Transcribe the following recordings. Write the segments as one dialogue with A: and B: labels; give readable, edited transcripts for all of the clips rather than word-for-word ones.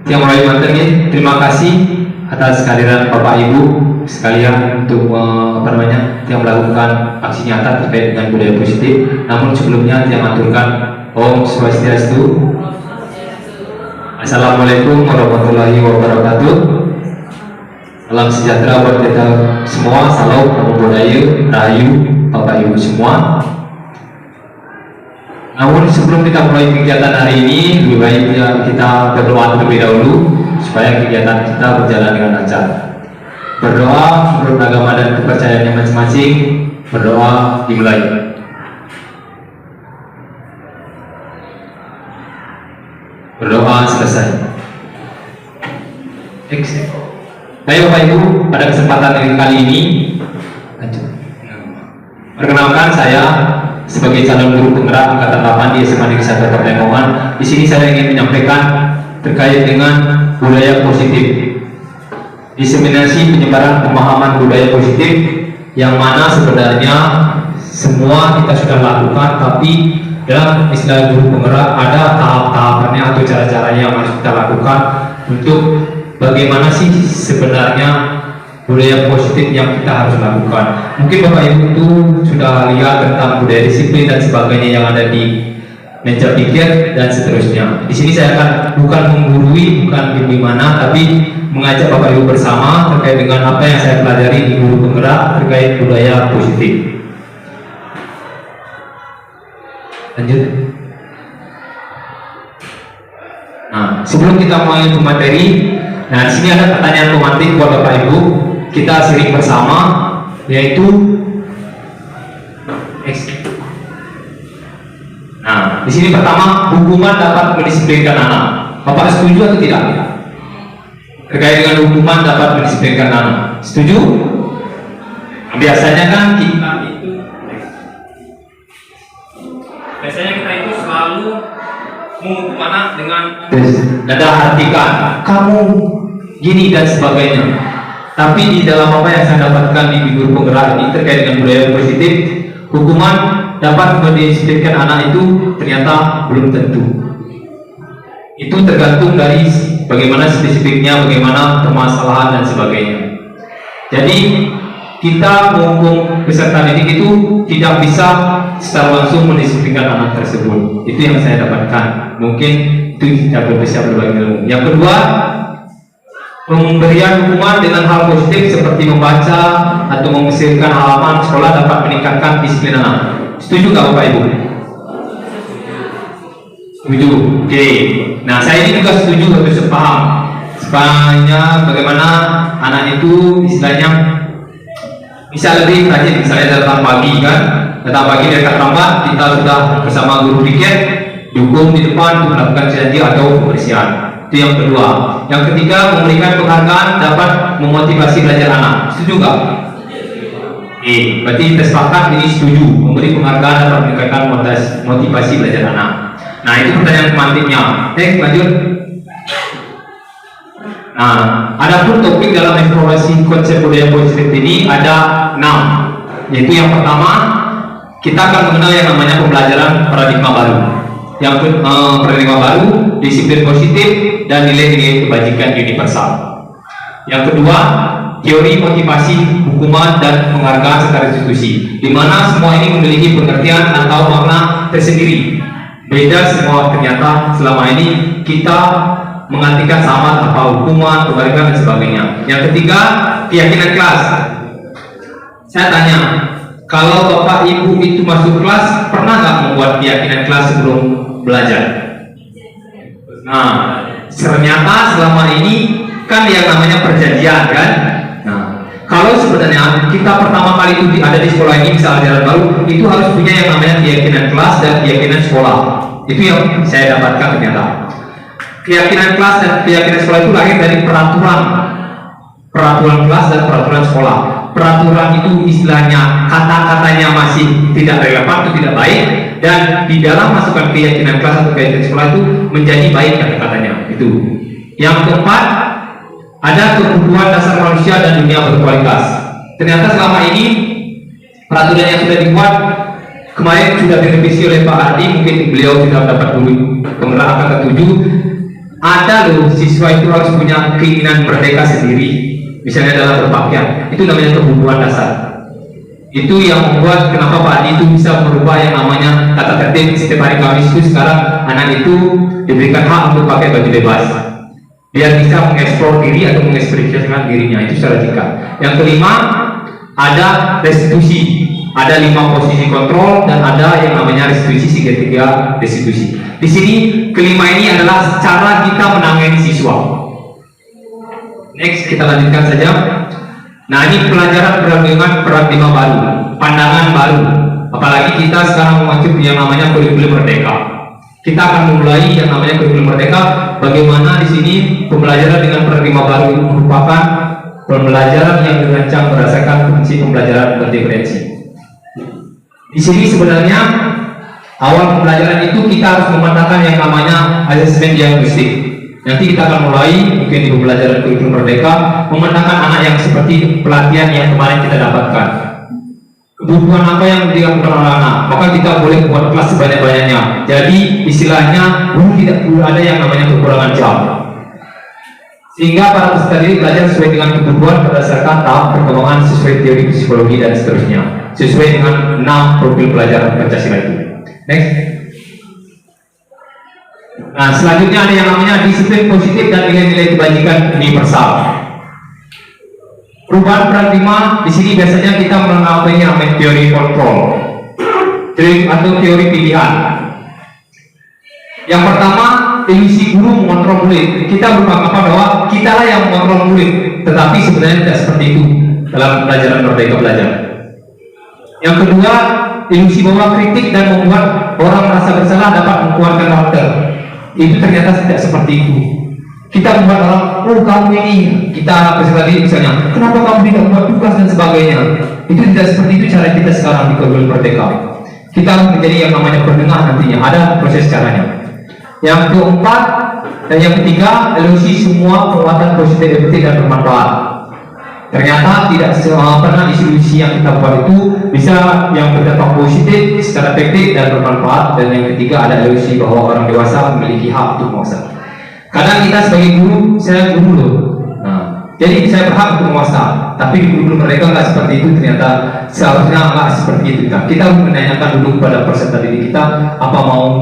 A: yang mulai materi ini, terima kasih atas kehadiran Bapak Ibu sekalian untuk yang melakukan aksi nyata terkait dengan budaya positif. Namun sebelumnya yang mengaturkan Om Swastiastu. Assalamualaikum warahmatullahi wabarakatuh. Salam sejahtera buat kita semua. Salam, namo buddhaya, rahayu Bapak Ibu semua. Namun sebelum kita mulai kegiatan hari ini, lebih baik kita berdoa terlebih dahulu supaya kegiatan kita berjalan dengan lancar. Berdoa menurut agama dan kepercayaannya masing-masing. Berdoa dimulai. Berdoa selesai. Baik Bapak Ibu, pada kesempatan kali ini, perkenalkan saya sebagai calon guru penggerak angkatan 8 di SMA Negeri 1 Kabupaten Lamongan. Di sini saya ingin menyampaikan terkait dengan budaya positif. Diseminasi penyebaran pemahaman budaya positif yang mana sebenarnya semua kita sudah lakukan, tapi dalam istilah guru penggerak ada tahap-tahapannya atau cara-caranya yang harus kita lakukan untuk bagaimana sih sebenarnya budaya positif yang kita harus lakukan. Mungkin Bapak Ibu itu sudah lihat tentang budaya disiplin dan sebagainya yang ada di meja pikir dan seterusnya. Di sini saya akan bukan menggurui, bukan bagaimana, tapi mengajak Bapak Ibu bersama terkait dengan apa yang saya pelajari di guru penggerak terkait budaya positif. Lanjut. Nah, sebelum kita mulai ke materi, nah di sini ada pertanyaan pemantik buat Bapak Ibu. Kita sering bersama, yaitu nah, di sini pertama, hukuman dapat mendisiplinkan anak. Bapak setuju atau tidak? Terkait dengan hukuman dapat mendisiplinkan anak, setuju? Biasanya kan kita itu selalu menghukum anak dengan dada hatikan, kamu gini dan sebagainya. Tapi di dalam apa yang saya dapatkan di guru penggerak ini terkait dengan budaya positif, hukuman dapat mendisiplinkan anak itu ternyata belum tentu. Itu tergantung dari bagaimana spesifiknya, bagaimana permasalahan dan sebagainya. Jadi kita menghukum peserta didik itu tidak bisa secara langsung mendisiplinkan anak tersebut. Itu yang saya dapatkan. Mungkin itu tidak bisa berbagi ilmu. Yang kedua, pemberian hukuman dengan hal positif seperti membaca atau membersihkan halaman sekolah dapat meningkatkan disiplin anak. Setuju nggak Bapak Ibu? Setuju. Oke. Nah, saya ini juga setuju untuk sepaham. Sepahanya bagaimana anak itu istilahnya bisa lebih rajin. Misalnya datang pagi kan, datang pagi dekat lambat, kita sudah bersama guru piket dukung di depan untuk melakukan janji atau pembersihan. Itu yang kedua. Yang ketiga, memberikan penghargaan dapat memotivasi belajar anak. Setuju nggak? Berarti kita sepakat ini setuju. Memberi penghargaan dapat meningkatkan motivasi belajar anak. Nah, itu pertanyaan pemantiknya. Lanjut. Nah, ada pun topik dalam eksplorasi konsep budaya positif ini ada 6. Yaitu yang pertama, kita akan mengenal yang namanya pembelajaran paradigma baru. Yang paradigma baru, disiplin positif, dan nilai-nilai kebajikan universal. Yang kedua, teori motivasi, hukuman, dan penghargaan secara institusi, di mana semua ini memiliki pengertian atau makna tersendiri. Beda semua ternyata selama ini kita mengartikan sama apa hukuman, penghargaan, dan sebagainya. Yang ketiga, keyakinan kelas. Saya tanya, kalau Bapak Ibu itu masuk kelas, pernah nggak membuat keyakinan kelas sebelum belajar? Nah, ternyata selama ini kan yang namanya perjanjian kan. Nah, kalau sebenarnya kita pertama kali itu ada di sekolah ini, misalnya ajaran baru, itu harus punya yang namanya keyakinan kelas dan keyakinan sekolah. Itu yang saya dapatkan ternyata. Keyakinan kelas dan keyakinan sekolah itu lahir dari peraturan kelas dan peraturan sekolah. Peraturan itu istilahnya kata-katanya masih tidak relevan, itu tidak baik, dan di dalam masukkan keyakinan kelas atau keyakinan sekolah itu menjadi baik kata-katanya. Itu. Yang keempat, ada kebutuhan dasar manusia dan dunia berkualitas. Ternyata selama ini peraturan yang sudah dibuat kemarin sudah direvisi oleh Pak Ardi, mungkin beliau sudah mendapat dulu penggerak angka ke-7. Ada loh siswa itu harus punya keinginan merdeka sendiri, misalnya dalam berpakaian. Itu namanya kebutuhan dasar. Itu yang membuat kenapa Pak Adi itu bisa merubah yang namanya tata tertib setiap hari Kamis itu sekarang anak itu diberikan hak untuk pakai baju bebas, biar bisa mengeksplor diri atau mengekspresikan dirinya. Itu secara tingkat. Yang kelima, ada restitusi. Ada 5 posisi kontrol dan ada yang namanya restitusi, segitiga restitusi. Di sini kelima ini adalah cara kita menangani siswa. Next, kita lanjutkan saja. Nah, ini pelajaran dengan paradigma baru, pandangan baru. Apalagi kita sekarang mengacu yang namanya kurikulum merdeka. Kita akan memulai yang namanya kurikulum merdeka. Bagaimana di sini pembelajaran dengan paradigma baru merupakan pembelajaran yang dirancang berdasarkan prinsip pembelajaran berdiferensi. Di sini sebenarnya awal pembelajaran itu kita harus memandangkan yang namanya asesmen diagnostik. Nanti kita akan mulai mungkin di pembelajaran kurikulum merdeka memandangkan anak yang seperti pelatihan yang kemarin kita dapatkan. Kebutuhan apa yang dilakukan oleh anak, maka kita boleh buat kelas sebanyak-banyaknya. Jadi istilahnya tidak perlu ada yang namanya kekurangan jam. Sehingga para peserta didik belajar sesuai dengan kebutuhan berdasarkan tahap perkembangan sesuai teori psikologi dan seterusnya, sesuai dengan 6 profil pelajaran Pancasila itu. Next. Nah, selanjutnya ada yang namanya disiplin positif dan nilai-nilai kebajikan universal. Perubahan paradigma di sini biasanya kita mengenalnya namanya teori kontrol, atau teori pilihan. Yang pertama, ilusi guru mengontrol murid. Kita beranggapan bahwa kitalah yang mengontrol murid, tetapi sebenarnya tidak seperti itu dalam pelajaran merdeka belajar. Yang kedua, ilusi bahwa kritik dan membuat orang merasa bersalah dapat menguatkan karakter. Itu ternyata tidak seperti itu. Kita membuat orang, oh kamu ini, kita peserta didik misalnya, kenapa kamu tidak membuat tugas dan sebagainya. Itu tidak seperti itu cara kita sekarang di kurikulum merdeka. Kita harus menjadi yang namanya pendengar nantinya, ada proses caranya. Yang keempat dan yang ketiga, ilusi semua penguatan positif, efektif dan bermanfaat. Ternyata tidak pernah ilusi yang kita buat itu bisa yang berdampak positif, secara efektif dan bermanfaat. Dan yang ketiga ada ilusi bahwa orang dewasa memiliki hak untuk menguasai. Kadang kita sebagai guru, saya guru loh. Nah, jadi saya berhak untuk menguasai. Tapi di kurikulum mereka nggak seperti itu ternyata. Seharusnya nggak seperti itu. Kita harus menanyakan dulu kepada peserta didik kita apa mau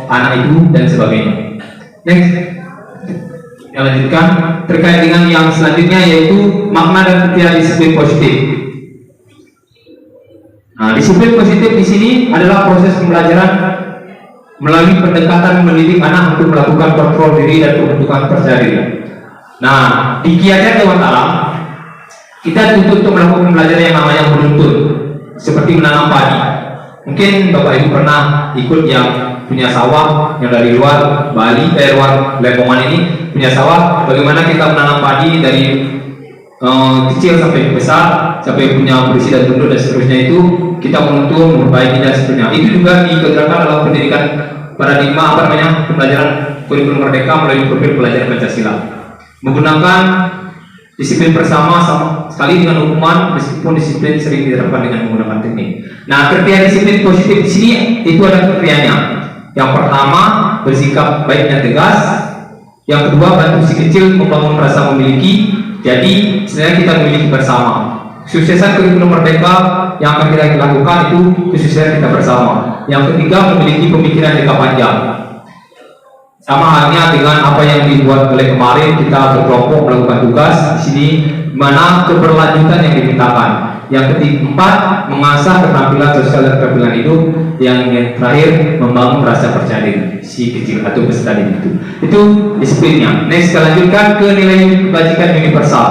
A: anak itu dan sebagainya. Next. Yang lanjutkan terkait dengan yang selanjutnya yaitu makna dan kriteria disiplin positif. Nah, disiplin positif di sini adalah proses pembelajaran melalui pendekatan mendidik anak untuk melakukan kontrol diri dan pembentukan percaya diri. Nah, di Kiajar Dewan Alam kita dituntut untuk melakukan pembelajaran yang namanya menuntut, seperti menanam padi. Mungkin Bapak Ibu pernah ikut yang punya sawah yang dari luar Bali, luar Lemongan ini punya sawah. Bagaimana kita menanam padi dari kecil sampai besar, sampai punya berisi dan tunduk dan seterusnya itu kita menuntut, memperbaiki dan seterusnya. Itu juga dikerjakan dalam pendidikan paradigma pembelajaran kurikulum merdeka melalui profil pelajaran Pancasila. Menggunakan disiplin bersama sekali dengan hukuman, meskipun disiplin sering diterapkan dengan menggunakan teknik. Nah, kriteria disiplin positif di sini itu ada kriterianya. Yang pertama, bersikap baik dan tegas. Yang kedua, bantu si kecil membangun rasa memiliki. Jadi, sebenarnya kita memiliki bersama. Kesuksesan kurikulum merdeka yang akan kita lakukan itu kesuksesan kita bersama. Yang ketiga, memiliki pemikiran jangka panjang. Sama halnya dengan apa yang dibuat oleh kemarin, kita berkelompok melakukan tugas di sini, mana keberlanjutan yang dimintakan. Yang keempat, mengasah keterampilan sosial dan keterampilan hidup. Yang terakhir, membangun rasa percaya diri si kecil atau peserta didik itu. Itu disiplinnya. Next, kita lanjutkan ke nilai kebajikan universal.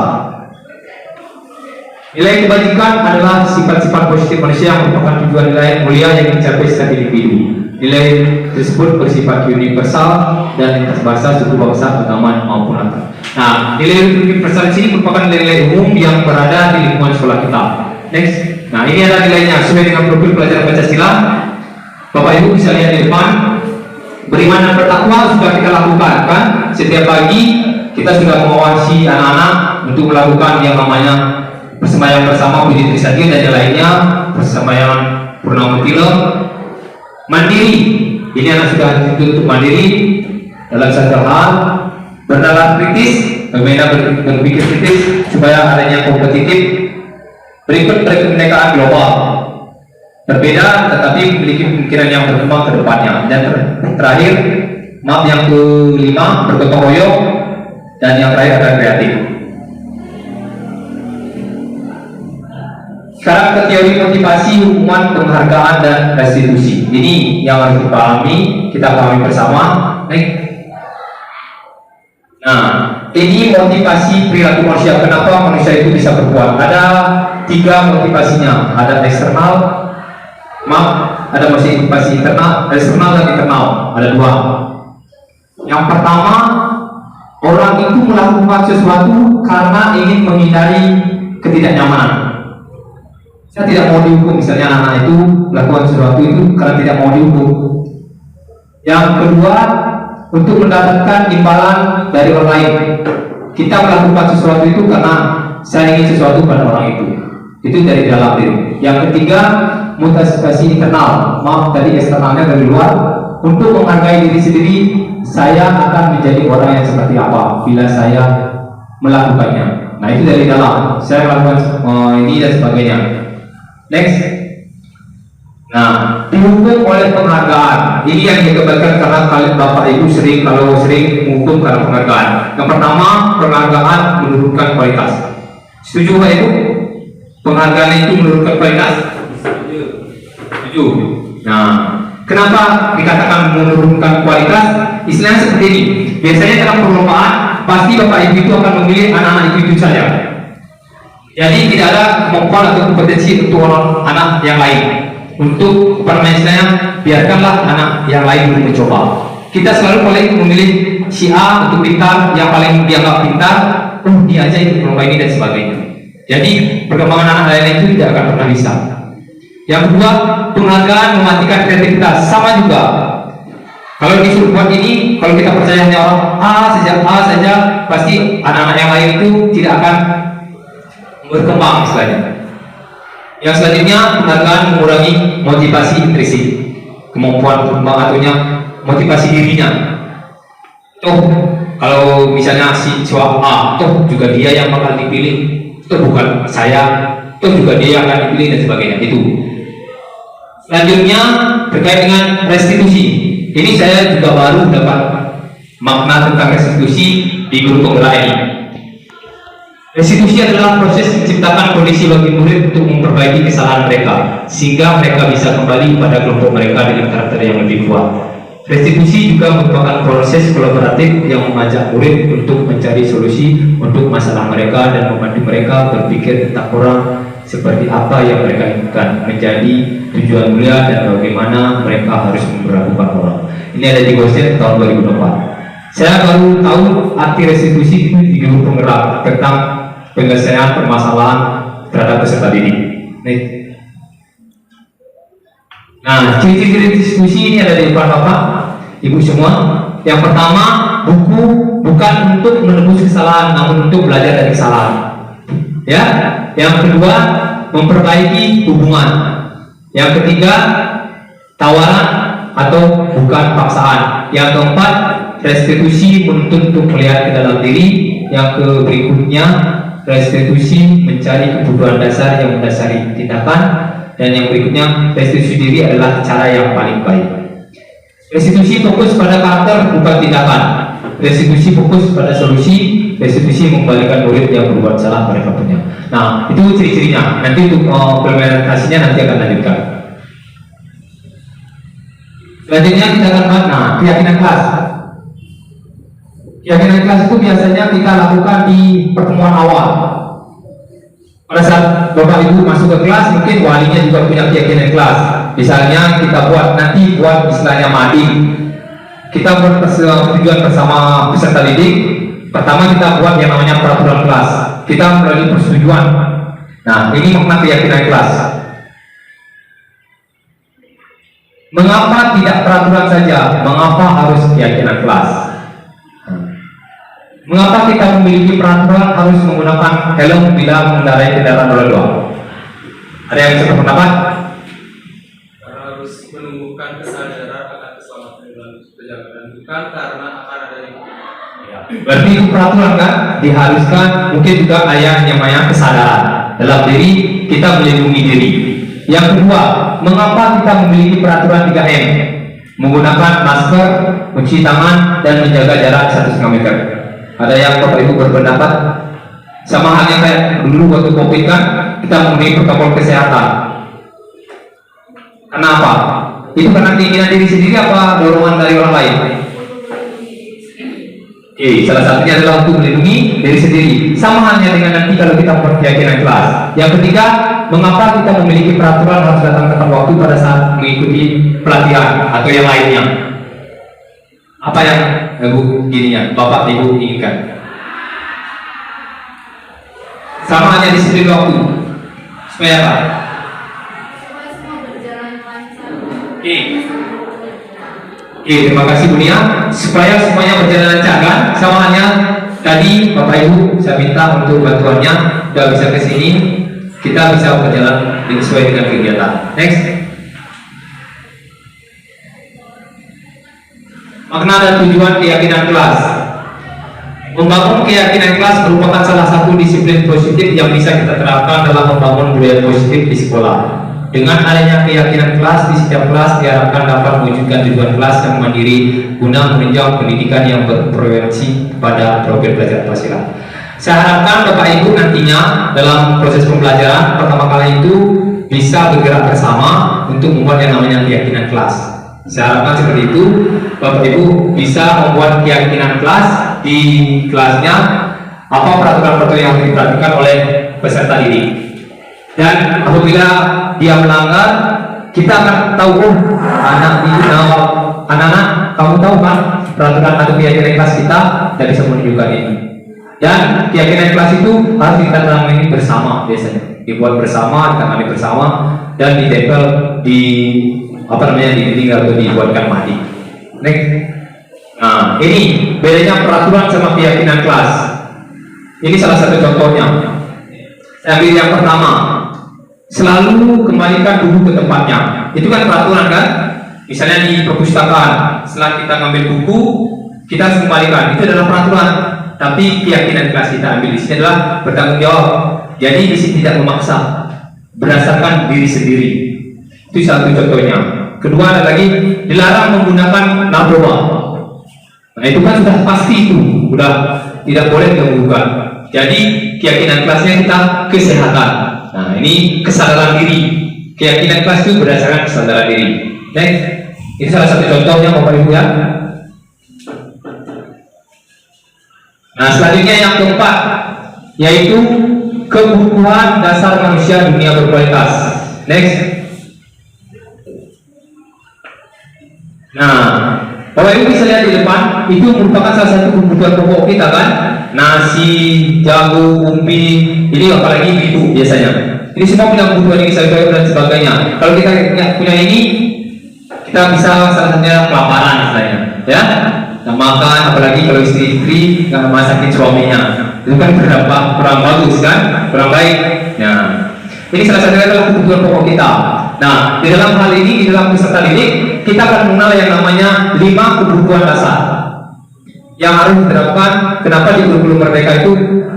A: Nilai kebajikan adalah sifat-sifat positif manusia yang merupakan tujuan nilai mulia yang dicapai setiap individu. Nilai tersebut bersifat universal dan lintas bahasa, suku bangsa, agama maupun antar. Nah, nilai universal di sini merupakan nilai umum yang berada di lingkungan sekolah kita. Next. Nah, ini ada nilainya sesuai dengan profil pelajaran Pancasila. Bapak Ibu bisa lihat di depan. Beriman dan bertakwa sudah kita lakukan kan? Setiap pagi kita sudah mengawasi anak-anak untuk melakukan yang namanya persembahyang bersama Puji Trisakti dan yang lainnya, persembahyang Purnama Tila. Mandiri, ini anak sudah dituntut untuk mandiri. dalam satu hal, bernalar kritis, bagaimana berpikir kritis supaya adanya kompetitif. Berikut kebinekaan global, berbeda tetapi memiliki pemikiran yang berkembang ke depannya. Dan terakhir, maaf, yang kelima, bergotong royong, dan yang terakhir adalah kreatif. Sekarang ke teori motivasi, hubungan, penghargaan, dan restitusi. Ini yang harus dipahami, kita pahami bersama. Nah, ini motivasi perilaku manusia. Kenapa manusia itu bisa berbuat? Ada 3 motivasinya. Ada eksternal, ada motivasi internal, eksternal dan internal. Ada 2. Yang pertama, orang itu melakukan sesuatu karena ingin menghindari ketidaknyamanan. Saya tidak mau dihukum, misalnya anak itu melakukan sesuatu itu karena tidak mau dihukum. Yang kedua, untuk mendapatkan imbalan dari orang lain. Kita melakukan sesuatu itu karena saya ingin sesuatu pada orang itu. Itu dari dalam diri. Yang ketiga, motivasi internal. Maaf, tadi eksternalnya dari luar. Untuk menghargai diri sendiri, saya akan menjadi orang yang seperti apa bila saya melakukannya. Nah, itu dari dalam. Saya melakukan ini dan sebagainya. Next. Nah, dihukum oleh penghargaan. Ini yang dikebaikan karena kalian Bapak Ibu sering menghukum karena penghargaan. Yang pertama, penghargaan menurunkan kualitas. Setuju Pak Ibu? Penghargaan itu menurunkan kualitas? Setuju. Nah, kenapa dikatakan menurunkan kualitas? Istilahnya seperti ini. Biasanya dalam perlombaan pasti Bapak Ibu itu akan memilih anak-anak itu saja. Jadi tidak ada kemampuan atau kompetensi untuk anak yang lain. Untuk istilahnya biarkanlah anak yang lain dulu mencoba. Kita selalu paling memilih si A untuk pintar, yang paling dianggap pintar, dia aja ikut lomba ini dan sebagainya. Jadi perkembangan anak lain itu tidak akan pernah bisa. Yang kedua, penghargaan mematikan kreativitas. Sama juga. Kalau disuruh buat ini, kalau kita percaya hanya orang A saja, pasti anak-anak yang lain itu tidak akan berkembang istilahnya. Yang selanjutnya, penghargaan mengurangi motivasi intrinsik, kemampuan berkembang ataunya motivasi dirinya. Kalau misalnya si siswa A, juga dia yang bakal dipilih, bukan saya, juga dia yang akan dipilih dan sebagainya. Itu. Selanjutnya terkait dengan restitusi. Ini saya juga baru dapat makna tentang restitusi di guru penggerak ini. Restitusi adalah proses menciptakan kondisi bagi murid untuk memperbaiki kesalahan mereka, sehingga mereka bisa kembali pada kelompok mereka dengan karakter yang lebih kuat. Restitusi juga merupakan proses kolaboratif yang mengajak murid untuk mencari solusi untuk masalah mereka dan membantu mereka berpikir tentang orang seperti apa yang mereka inginkan menjadi tujuan mulia dan bagaimana mereka harus memperlakukan orang. Ini ada di Gosen tahun 2004. Saya baru tahu arti restitusi itu di guru penggerak tentang penyelesaian permasalahan terhadap peserta didik. Nah, ciri-ciri restitusi ini ada di depan Bapak, Ibu semua. Yang pertama, buku bukan untuk menebus kesalahan, namun untuk belajar dari kesalahan. Ya. Yang kedua, memperbaiki hubungan. Yang ketiga, tawaran atau bukan paksaan. Yang keempat, restitusi menuntut untuk melihat ke dalam diri. Yang berikutnya, restitusi mencari kebutuhan dasar yang mendasari tindakan. Dan yang berikutnya, restitusi diri adalah cara yang paling baik. Restitusi fokus pada karakter bukan tindakan. Restitusi fokus pada solusi. Restitusi mengembalikan murid yang berbuat salah mereka punya. Nah, itu ciri-cirinya. Nanti untuk implementasinya nanti akan lanjutkan. Selanjutnya kita akan bahas keyakinan kelas. Keyakinan kelas itu biasanya kita lakukan di pertemuan awal. Pada saat Bapak Ibu masuk ke kelas, mungkin walinya juga punya keyakinan kelas. Misalnya kita buat istilahnya mading. Kita buat persetujuan bersama peserta didik. Pertama kita buat yang namanya peraturan kelas. Kita melalui persetujuan. Nah, ini makna keyakinan kelas. Mengapa tidak peraturan saja? Mengapa harus keyakinan kelas? Mengapa kita memiliki peraturan harus menggunakan helm bila mengendarai kendaraan roda 2? Ada yang bisa berpendapat?
B: Karena harus menumbuhkan kesadaran akan keselamatan dalam perjalanan, bukan karena akan
A: Berarti itu peraturan kan, diharuskan. Mungkin juga ada yang namanya kesadaran dalam diri kita melindungi diri. Yang kedua, mengapa kita memiliki peraturan 3M? Menggunakan masker, mencuci tangan, dan menjaga jarak 1,5 meter. Ada yang Bapak Ibu berpendapat sama halnya kayak dulu waktu COVID kan, kita memenuhi protokol kesehatan. Kenapa? Itu karena keinginan diri sendiri apa dorongan dari orang lain? Salah satunya adalah untuk melindungi diri sendiri. Sama halnya dengan nanti kalau kita membuat keyakinan kelas. Yang ketiga, mengapa kita memiliki peraturan harus datang tepat waktu pada saat mengikuti pelatihan atau yang lainnya? Apa yang Bu gininya, Bapak Ibu inginkan? Sama hanya disiplin waktu. Supaya apa? Terima kasih Bu Nia. Supaya semuanya berjalan lancar kan? Sama halnya tadi Bapak Ibu saya minta untuk bantuannya, sudah bisa ke sini, kita bisa berjalan sesuai dengan kegiatan. Next. Makna dan tujuan keyakinan kelas. Membangun keyakinan kelas merupakan salah satu disiplin positif yang bisa kita terapkan dalam membangun budaya positif di sekolah. Dengan adanya keyakinan kelas di setiap kelas diharapkan dapat mewujudkan tujuan kelas yang mandiri guna menunjang pendidikan yang berpreferensi pada profil belajar Pancasila. Saya harapkan Bapak Ibu nantinya dalam proses pembelajaran pertama kali itu bisa bergerak bersama untuk membuat yang namanya keyakinan kelas. Saya harapkan seperti itu, Bapak Ibu bisa membuat keyakinan kelas di kelasnya, apa peraturan-peraturan yang harus diperhatikan oleh peserta didik. Dan apabila dia melanggar, kita akan tahu, anak-anak, kamu tahu kan peraturan atau keyakinan kelas kita tidak bisa menunjukkan ini. Dan keyakinan kelas itu harus kita tangani bersama biasanya, dibuat bersama, ditangani bersama, dan ditempel di di dinding atau dibuatkan mati. Next. Nah, ini bedanya peraturan sama keyakinan kelas. Ini salah satu contohnya. Saya ambil yang pertama. Selalu kembalikan buku ke tempatnya. Itu kan peraturan kan? Misalnya di perpustakaan, setelah kita ngambil buku, kita harus kembalikan. Itu adalah peraturan. Tapi keyakinan kelas kita ambil di sini adalah bertanggung jawab. Jadi di sini tidak memaksa, berdasarkan diri sendiri. Itu satu contohnya. Kedua ada lagi, dilarang menggunakan narkoba. Nah itu kan sudah pasti itu, sudah tidak boleh diganggukan. Jadi keyakinan kelasnya kita kesehatan. Nah ini kesadaran diri. Keyakinan kelas itu berdasarkan kesadaran diri. Next, ini salah satu contohnya Bapak Ibu ya. Nah selanjutnya yang keempat, yaitu kebutuhan dasar manusia dunia berkualitas. Next. Nah, Bapak Ibu bisa lihat di depan, itu merupakan salah satu kebutuhan pokok kita kan. Nasi, jagung, umbi, ini apalagi itu biasanya. Ini semua punya kebutuhan ini, sayur dan sebagainya. Kalau kita punya ini, kita bisa salah satunya kelaparan misalnya, ya. Nah, makan, apalagi kalau istri nggak masakin suaminya, itu kan berdampak kurang bagus kan, kurang baik. Ya, ini salah satunya adalah kebutuhan pokok kita. Nah, di dalam hal ini, di dalam peserta didik, kita akan mengenal yang namanya 5 kebutuhan dasar yang harus diterapkan. Kenapa di kurikulum Merdeka itu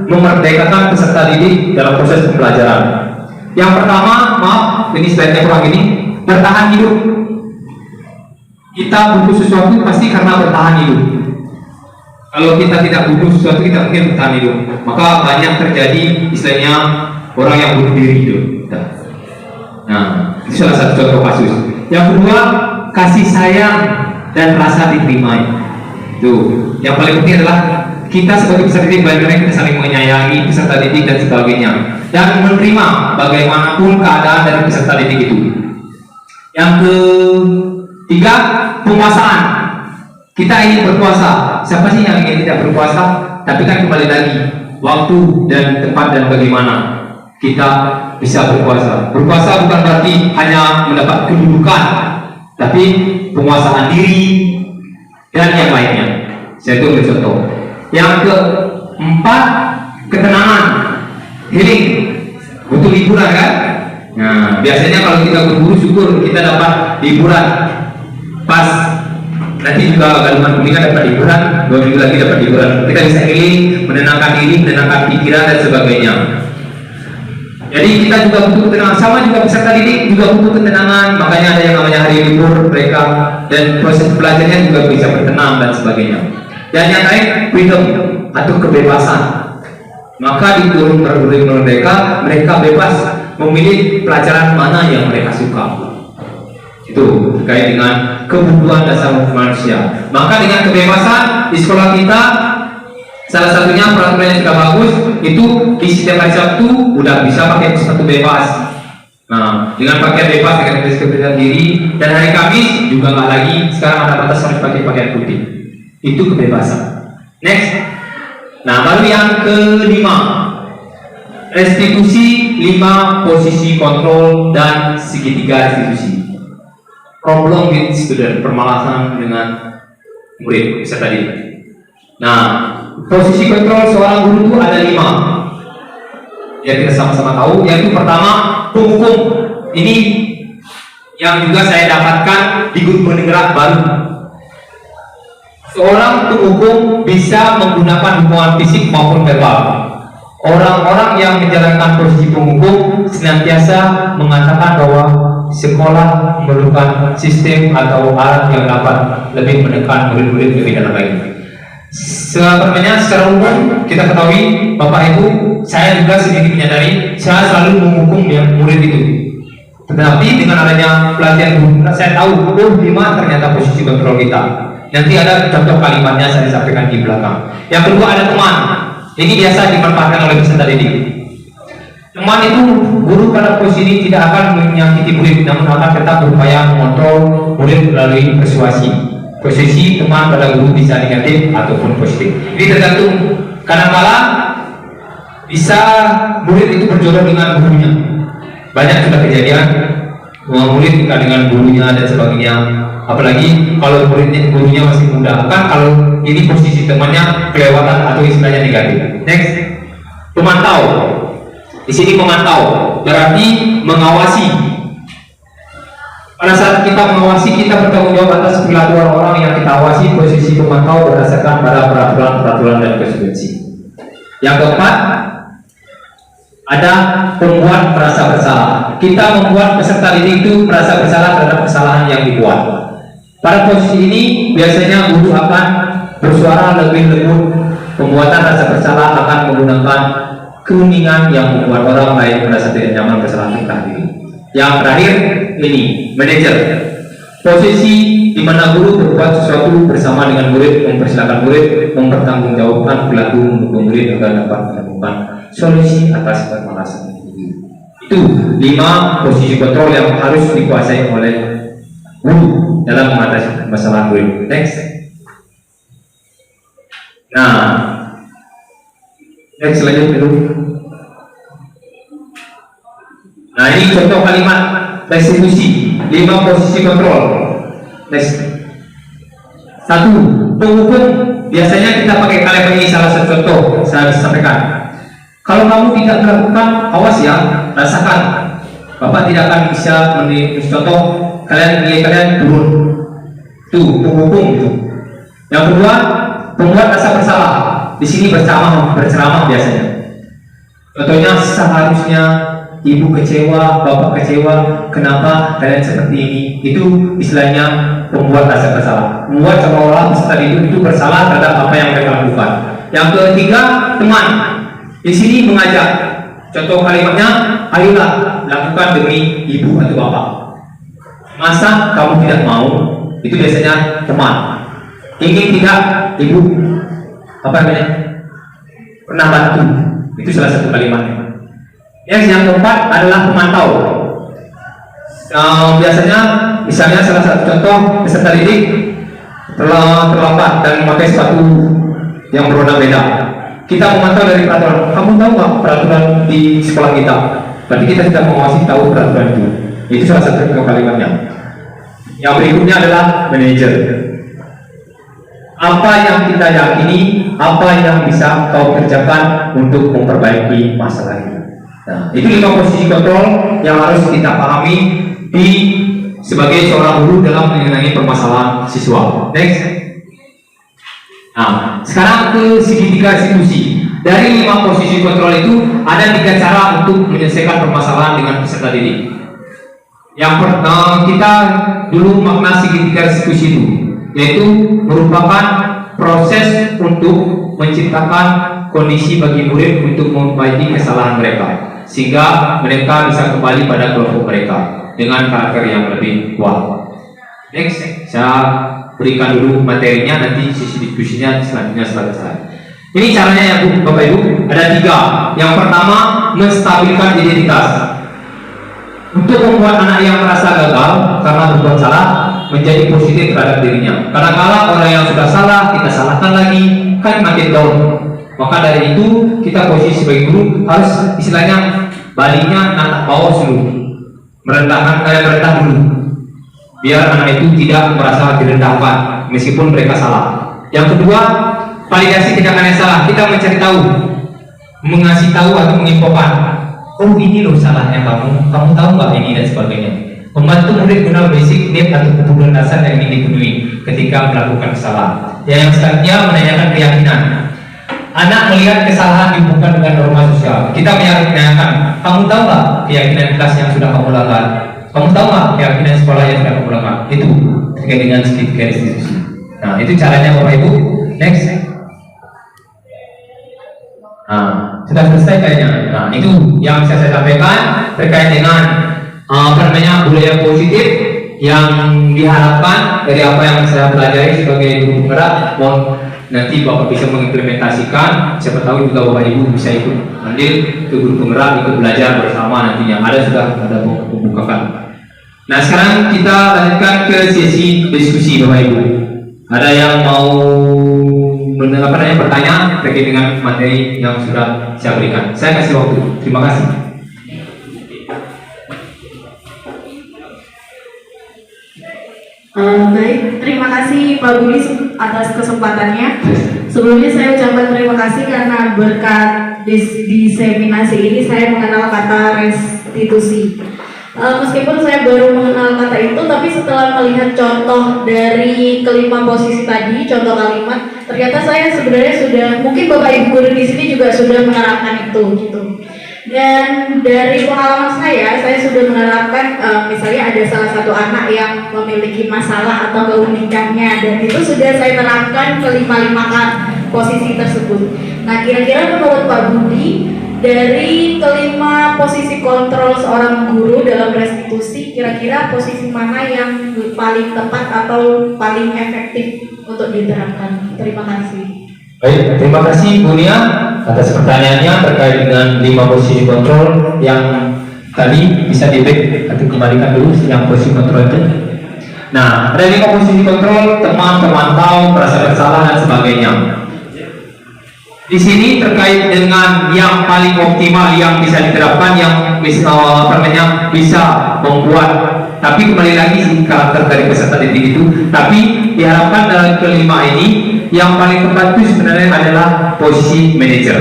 A: memerdekakan peserta didik dalam proses pembelajaran? Yang pertama, maaf, ini slide-nya kurang ini, bertahan hidup. Kita butuh sesuatu pasti karena bertahan hidup. Kalau kita tidak butuh sesuatu, kita mungkin bertahan hidup. Maka banyak terjadi istilahnya orang yang bunuh diri hidup. Nah, itu salah satu contoh kasus. Yang kedua, kasih sayang dan rasa diterima. Tuh, yang paling penting adalah kita sebagai peserta didik, bagaimana kita saling menyayangi peserta didik dan sebagainya, dan menerima bagaimanapun keadaan dari peserta didik itu. Yang ketiga, penguasaan. Kita ingin berpuasa. Siapa sih yang ingin tidak berpuasa? Tapi kan kembali lagi, waktu dan tempat dan bagaimana kita bisa berpuasa. Berpuasa bukan berarti hanya mendapat kedudukan, tapi penguasaan diri dan yang lainnya. Saya itu contoh. Yang keempat, ketenangan, healing, butuh liburan kan? Nah, biasanya kalau kita berburu syukur kita dapat liburan pas nanti juga kandungan kuningan dapat liburan, 2 minggu lagi dapat liburan. Kita bisa healing, menenangkan diri, menenangkan pikiran dan sebagainya. Jadi kita juga butuh ketenangan, sama juga peserta didik juga butuh ketenangan. Makanya ada yang namanya hari libur mereka, dan proses belajarnya juga bisa bertenang dan sebagainya. Dan yang lain freedom atau kebebasan. Maka di kurikulum mereka bebas memilih pelajaran mana yang mereka suka. Itu terkait dengan kebutuhan dasar manusia. Maka dengan kebebasan di sekolah kita, salah satunya peraturannya sudah bagus, itu di setiap hari Sabtu udah bisa pakai sepatu bebas. Nah, dengan pakaian bebas, dengan kebebasan diri, dan hari Kamis juga nggak lagi sekarang ada batas harus pakai pakaian putih. Itu kebebasan. Next. Nah, baru yang kelima, restitusi 5 posisi kontrol dan segitiga restitusi. Problem with student, permasalahan dengan murid peserta didik. Nah, posisi kontrol seorang guru itu ada 5. Ya, kita sama-sama tahu. Yaitu pertama, penghukum. Ini yang juga saya dapatkan di guru penggerak baru. Seorang penghukum bisa menggunakan hukuman fisik maupun verbal. Orang-orang yang menjalankan posisi penghukum senantiasa mengatakan bahwa sekolah memerlukan sistem atau alat yang dapat lebih menekan murid-murid lebih dalam lagi. Secara umum kita ketahui, Bapak Ibu, saya juga sedikit menyadari saya selalu menghukum yang murid itu. Tetapi dengan adanya pelatihan guru, saya tahu 5 ternyata posisi kontrol kita. Nanti ada contoh kalimatnya saya sampaikan di belakang. Yang kedua ada teman. Ini biasa dimanfaatkan oleh peserta didik. Teman itu, guru pada posisi ini tidak akan menyakiti murid, namun akan tetap berupaya mengontrol murid melalui persuasi. Posisi teman pada guru bisa negatif ataupun positif. Ini tergantung. Kadang-kala bisa murid itu berjodoh dengan gurunya. Banyak sudah kejadian murid nikah dengan gurunya dan sebagainya. Apalagi kalau gurunya masih muda, kan kalau ini posisi temannya kelewatan atau istilahnya negatif. Next, pemantau. Di sini memantau berarti mengawasi. Pada saat kita mengawasi, kita bertanggung jawab atas perilaku orang-orang yang kita awasi. Posisi pemantau berdasarkan pada peraturan dan konsekuensi. Yang keempat, ada pembuat merasa bersalah. Kita membuat peserta didik itu merasa bersalah terhadap kesalahan yang dibuat. Pada posisi ini biasanya guru akan bersuara lebih lembut. Pembuatan rasa bersalah akan menggunakan keuningan yang membuat orang lain merasa tidak nyaman bersalah tingkah diri. Yang terakhir ini manajer. Posisi di mana guru berbuat sesuatu bersama dengan murid, mempersilahkan murid mempertanggungjawabkan perilaku murid agar dapat menemukan solusi atas permasalahan itu. Itu 5 posisi kontrol yang harus dikuasai oleh guru dalam mengatasi masalah murid. Next. Nah, next lanjut dulu. Nah, ini contoh kalimat restitusi 5 posisi kontrol. Next. 1. Penghukum. Biasanya kita pakai kalimat ini, salah satu contoh saya bisa sampaikan. Kalau kamu tidak melakukan, awas ya, rasakan. Bapak tidak akan bisa menulis contoh, nilai kalian turun. Itu penghukum itu. Yang kedua, pembuat rasa bersalah. Di sini berceramah biasanya. Contohnya, seharusnya ibu kecewa, bapak kecewa, kenapa kalian seperti ini? Itu istilahnya pembuat rasa bersalah. Membuat seolah-olah peserta itu bersalah terhadap apa yang mereka lakukan. Yang ketiga, teman. Di sini mengajak. Contoh kalimatnya, ayolah lakukan demi ibu atau bapak. Masa kamu tidak mau? Itu biasanya teman. Ingin tidak, ibu apa namanya? Pernah bantu. Itu salah satu kalimatnya. Yang keempat adalah pemantau. Biasanya, misalnya salah satu contoh peserta didik terlambat dan memakai sepatu yang berwarna beda. Kita memantau dari peraturan. Kamu tahu nggak peraturan di sekolah kita? Berarti kita sudah mengawasi, tahu peraturan itu. Itu salah satu kalimatnya. Yang berikutnya adalah manajer. Apa yang kita yakini, apa yang bisa kau kerjakan untuk memperbaiki masalah ini. Nah, itu 5 posisi kontrol yang harus kita pahami di sebagai seorang guru dalam menangani permasalahan siswa. Next. Nah, sekarang ke segitiga institusi. Dari 5 posisi kontrol itu ada 3 cara untuk menyelesaikan permasalahan dengan peserta didik. Yang pertama, kita dulu makna segitiga institusi itu, yaitu merupakan proses untuk menciptakan kondisi bagi murid untuk memperbaiki kesalahan mereka, sehingga mereka bisa kembali pada kelompok mereka dengan karakter yang lebih kuat. Next, saya berikan dulu materinya, nanti sisi diskusinya selanjutnya selesai. Ini caranya ya Bapak Ibu, ada 3. Yang pertama, menstabilkan identitas. Untuk membuat anak yang merasa gagal karena berbuat salah menjadi positif terhadap dirinya. Kadang-kala orang yang sudah salah kita salahkan lagi, kan makin down. Maka dari itu kita posisi sebagai guru harus istilahnya baliknya naik bawah dulu, merendah dulu, biar anak itu tidak merasa direndahkan meskipun mereka salah. Yang kedua, validasi tindakan yang salah. Kita mencari tahu, mengasih tahu atau menginfokan, oh ini loh salahnya kamu tahu nggak ini dan sebagainya. Membantu murid mengenal basic need atau kebutuhan dasar yang ingin dipenuhi ketika melakukan kesalahan. Yang selanjutnya menanyakan keyakinan. Anak melihat kesalahan dihubungkan dengan norma sosial. Kita menanyakan, kamu tahu nggak keyakinan kelas yang sudah kamu lakukan? Kamu tahu nggak keyakinan sekolah yang sudah kamu lakukan? Itu terkait dengan segitiga institusi. Nah, itu caranya Bapak Ibu. Next. Nah, sudah selesai kayaknya. Nah, itu yang bisa saya sampaikan terkait dengan budaya positif yang diharapkan dari apa yang saya pelajari sebagai guru penggerak. Mohon nanti Bapak bisa mengimplementasikan. Siapa tahu juga Bapak Ibu bisa ikut ambil ke guru penggerak, ikut belajar bersama nantinya. Sudah ada pembukaan. Nah, sekarang kita lanjutkan ke sesi diskusi Bapak Ibu. Ada yang mau bertanya terkait dengan materi yang sudah saya berikan? Saya kasih waktu. Terima kasih.
B: Baik, terima kasih Pak Budi atas kesempatannya. Sebelumnya saya ucapkan terima kasih karena berkat diseminasi ini saya mengenal kata restitusi. Meskipun saya baru mengenal kata itu, tapi setelah melihat contoh dari kelima posisi tadi, contoh kalimat, ternyata saya sebenarnya sudah, mungkin Bapak Ibu guru di sini juga sudah menerapkan itu, gitu. Dan dari pengalaman saya sudah menerapkan, misalnya ada salah satu anak yang memiliki masalah atau keunikannya, dan itu sudah saya terapkan ke 5 posisi tersebut. Nah, kira-kira menurut Pak Budi, dari kelima posisi kontrol seorang guru dalam restitusi, kira-kira posisi mana yang paling tepat atau paling efektif untuk diterapkan? Terima kasih.
A: Baik, terima kasih Bu Nia atas pertanyaannya terkait dengan 5 posisi kontrol yang tadi bisa di-back atau kembalikan dulu yang posisi kontrol itu. Nah, ada 5 posisi kontrol: teman, pemantau, merasa bersalah dan sebagainya. Di sini terkait dengan yang paling optimal yang bisa diterapkan, yang bisa membuat, tapi kembali lagi karakter dari peserta didik itu. Tapi diharapkan dalam kelima ini yang paling tepat itu sebenarnya adalah posisi manajer.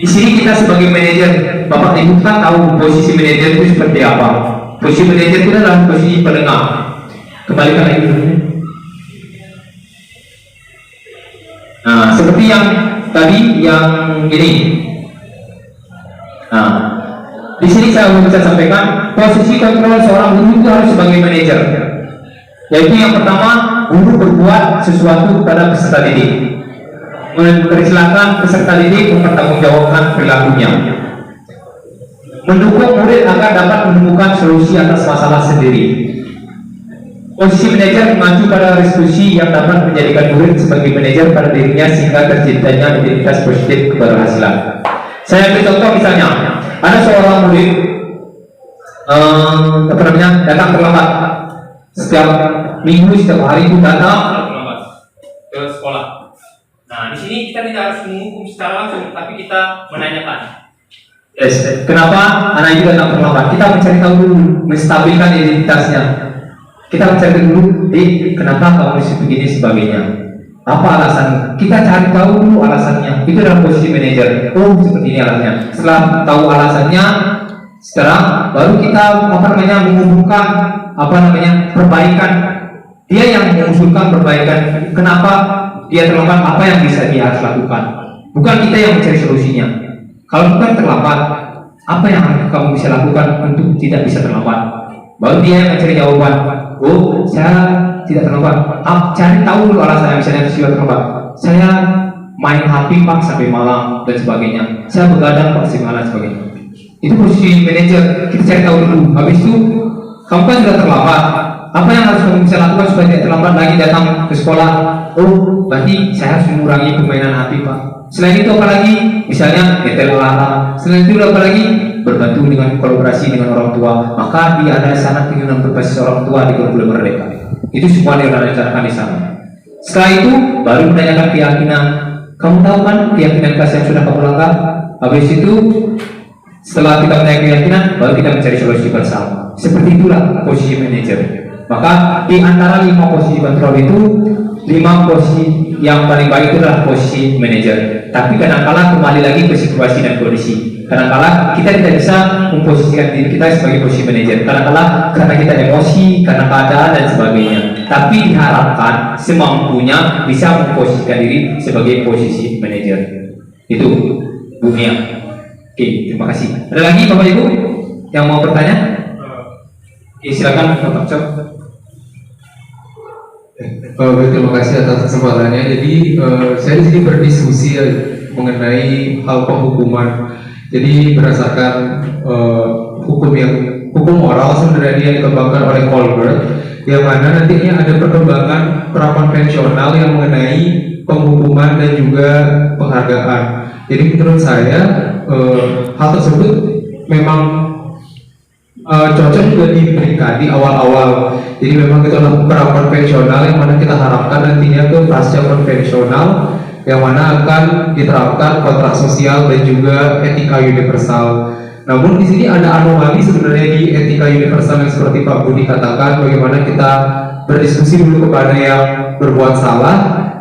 A: Di sini kita sebagai manajer, Bapak Ibu kan tahu posisi manajer itu seperti apa. Posisi manajer itu adalah posisi penengah. Kembalikan lagi dulu. Nah, seperti yang tadi yang ini. Nah, di sini saya bisa sampaikan posisi kontrol seorang guru itu harus sebagai manajer. Yaitu yang pertama, guru berbuat sesuatu kepada peserta didik, mempersilahkan peserta didik mempertanggungjawabkan perilakunya, mendukung murid agar dapat menemukan solusi atas masalah sendiri. Posisi manajer mengacu pada restitusi yang dapat menjadikan murid sebagai manajer pada dirinya sehingga terciptanya identitas positif keberhasilan. Saya ambil contoh, misalnya ada seorang murid datang terlambat setiap minggu, setiap hari itu datang terlambat ke sekolah. Nah, di sini kita tidak harus menghukum secara langsung, tapi kita menanyakan. Yes, kenapa anak itu datang terlambat? Kita mencari tahu dulu, menstabilkan identitasnya. Kita mencari dulu, kenapa kamu begini sebagainya? Apa alasan? Kita cari tahu dulu alasannya. Itu adalah posisi manajer. Oh, seperti ini alasannya. Setelah tahu alasannya, Sekarang baru kita menghubungkan perbaikan. Dia yang mengusulkan perbaikan. Kenapa dia terlambat? Apa yang bisa dia harus lakukan? Bukan kita yang mencari solusinya. Kalau bukan terlambat, apa yang kamu bisa lakukan untuk tidak bisa terlambat? Baru dia yang mencari jawaban. Oh, saya tidak terlambat. Cari tahu dulu alasannya. Misalnya sudah terlambat. Saya main HP Pak sampai malam dan sebagainya. Saya begadang Pak sampai malam dan sebagainya. Itu posisi manajer. Kita cari tahu dulu. Habis itu kamu kan sudah terlambat. Apa yang harus kamu bisa lakukan supaya tidak terlambat lagi datang ke sekolah? Oh, berarti saya harus mengurangi permainan HP Pak. Selain itu apalagi? Misalnya nyetel alarm. Selain itu apalagi? Berbantu dengan kolaborasi dengan orang tua. Maka dia ada sangat keinginan berbasis orang tua di kurikulum Merdeka. Itu semua direncanakan di sana. Setelah itu baru menanyakan keyakinan. Kamu tahu kan keyakinan kelas yang sudah kamu langgar? Habis itu setelah kita menanyakan keyakinan, baru kita mencari solusi bersama. Seperti itulah posisi manajer. Maka di antara 5 posisi kontrol itu, 5 posisi yang paling baik itu adalah posisi manajer. Tapi kadang-kala kembali lagi ke situasi dan kondisi. Kadang-kala kita tidak bisa memposisikan diri kita sebagai posisi manajer. Kadang-kala karena kita emosi, karena keadaan dan sebagainya. Tapi diharapkan semampunya bisa memposisikan diri sebagai posisi manajer. Itu Bu Mia. Oke, terima kasih. Ada lagi Bapak Ibu yang mau bertanya? Oke, silakan Bapak Cok.
C: Baik, terima kasih atas kesempatannya. Jadi saya di sini berdiskusi mengenai hal penghukuman. Jadi berdasarkan hukum moral sebenarnya yang dikembangkan oleh Colbert, yang mana nantinya ada perkembangan pra konvensional yang mengenai penghukuman dan juga penghargaan. Jadi menurut saya hal tersebut memang cocok juga diberikan di awal-awal. Jadi memang itu adalah pra konvensional yang mana kita harapkan nantinya ke pasca konvensional yang mana akan diterapkan kontrak sosial dan juga etika universal. Namun di sini ada anomali sebenarnya di etika universal yang seperti Pak Budi katakan, bagaimana kita berdiskusi dulu kepada yang berbuat salah.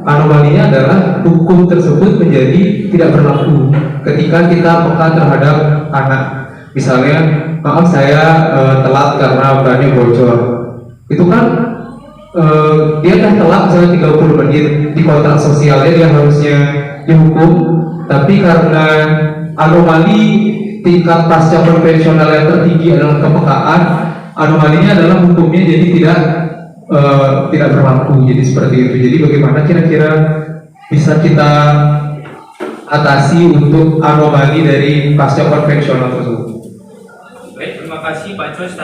C: Anomalinya adalah hukum tersebut menjadi tidak berlaku ketika kita peka terhadap anak. Misalnya, maaf saya telat karena bannya bocor. Itu kan dia kan telat misalnya 30 menit di kontrak sosialnya dia harusnya dihukum, tapi karena anomali tingkat pasca konvensional yang tertinggi adalah kepekaan, anomalinya adalah hukumnya jadi tidak berlaku. Jadi seperti itu. Jadi bagaimana kira-kira bisa kita atasi untuk anomali dari pasca konvensional tersebut?
A: Baik, terima kasih Pak Jos.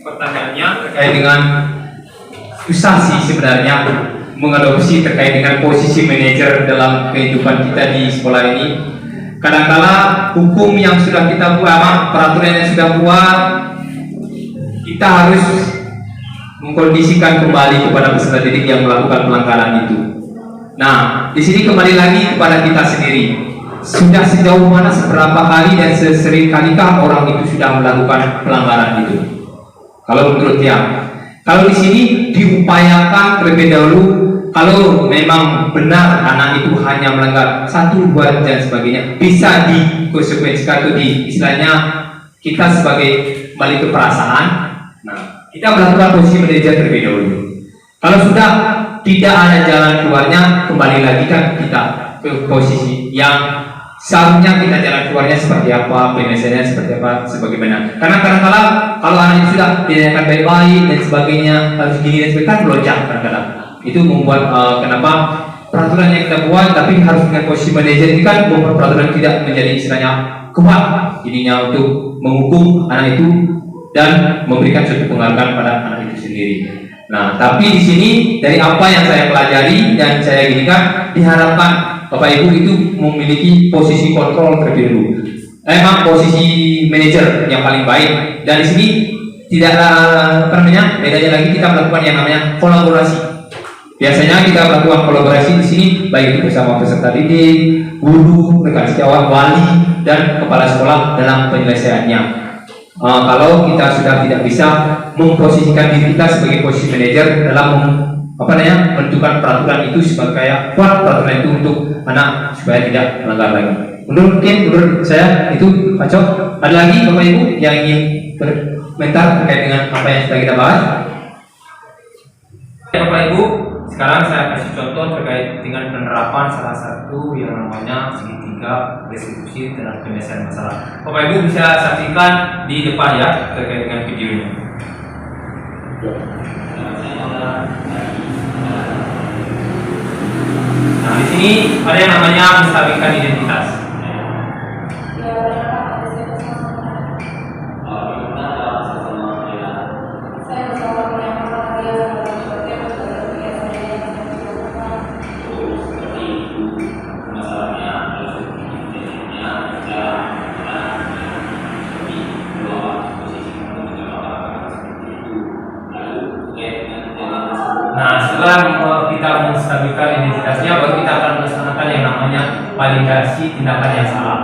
A: Pertanyaannya terkait dengan susah sih sebenarnya mengadopsi terkait dengan posisi manajer dalam kehidupan kita di sekolah ini. Kadang-kala hukum yang sudah kita buat, peraturan yang sudah buat, kita harus mengkondisikan kembali kepada peserta didik yang melakukan pelanggaran itu. Nah, di sini kembali lagi kepada kita sendiri. Sudah sejauh mana, seberapa kali dan sesering kalikah orang itu sudah melakukan pelanggaran itu? Kalau menurut dia, kalau di sini diupayakan terlebih dahulu, kalau memang benar anak itu hanya melanggar 1, 2 dan sebagainya, bisa dikonsekuensikan atau di istilahnya kita sebagai balik ke perasaan. Nah, kita melakukan posisi manajer terlebih dahulu. Kalau sudah tidak ada jalan keluarnya, kembali lagi kan kita ke posisi yang seharusnya kita jalan keluarnya seperti apa, penyelesaiannya seperti apa, sebagaimana. Karena kadang-kadang kalau anak itu sudah dinyatakan baik-baik dan sebagainya, harus gini dan sebagainya, kan melonjak kadang-kadang. Itu membuat kenapa peraturan yang kita buat, tapi harus dengan posisi manajer ini kan membuat peraturan tidak menjadi istilahnya kuat, ininya untuk menghukum anak itu dan memberikan suatu penghargaan pada anak itu sendiri. Nah, tapi di sini dari apa yang saya pelajari dan saya ginikan, diharapkan Bapak Ibu itu memiliki posisi kontrol terlebih dulu. Emang posisi manajer yang paling baik. Dan di sini tidak bedanya lagi kita melakukan yang namanya kolaborasi. Biasanya kita melakukan kolaborasi di sini baik itu bersama peserta didik, guru, rekan sejawat, wali, dan kepala sekolah dalam penyelesaiannya. Kalau kita sudah tidak bisa memposisikan diri kita sebagai posisi manajer dalam menentukan peraturan itu sebagai kuat peraturan itu untuk anak supaya tidak melanggar lagi. Menurut saya itu cocok. Ada lagi Bapak Ibu yang ingin berkomentar terkait dengan apa yang sudah kita bahas? Bapak Ibu, sekarang saya kasih contoh terkait dengan penerapan salah satu yang namanya segitiga restitusi dan penyelesaian masalah. Bapak Ibu bisa saksikan di depan ya terkait dengan videonya. Nah, di sini ada yang namanya menstabilkan identitas. Nah, setelah kita menstabilkan identitasnya, baru kita akan melaksanakan yang namanya validasi tindakan yang salah.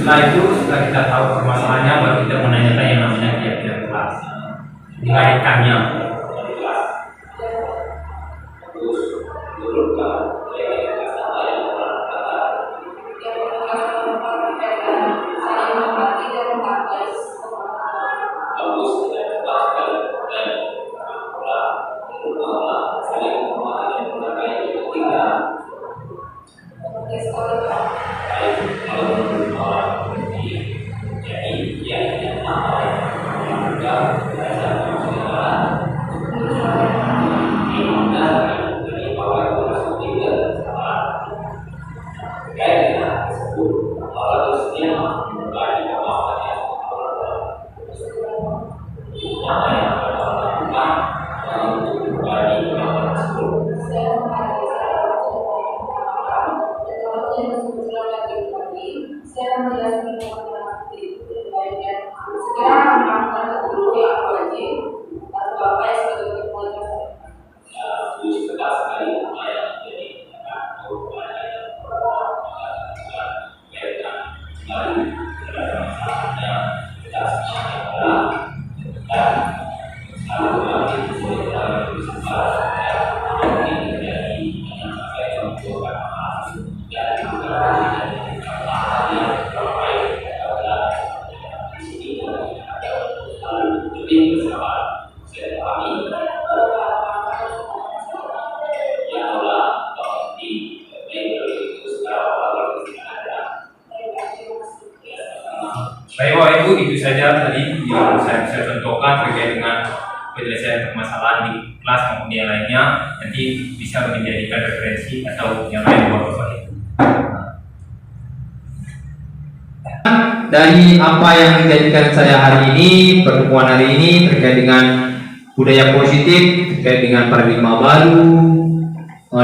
A: Setelah itu, setelah kita tahu permasalahannya, baru kita menanyakan yang namanya keyakinan kelas, dikaitkannya. Baik Bapak Ibu, itu saja tadi yang saya bisa contohkan terkait dengan penyelesaian permasalahan di kelas maupun yang lainnya. Nanti bisa menjadikan referensi atau yang lain buat Bapak Ibu. Dari apa yang dijadikan saya hari ini, pertemuan hari ini terkait dengan budaya positif, terkait dengan paradigma baru,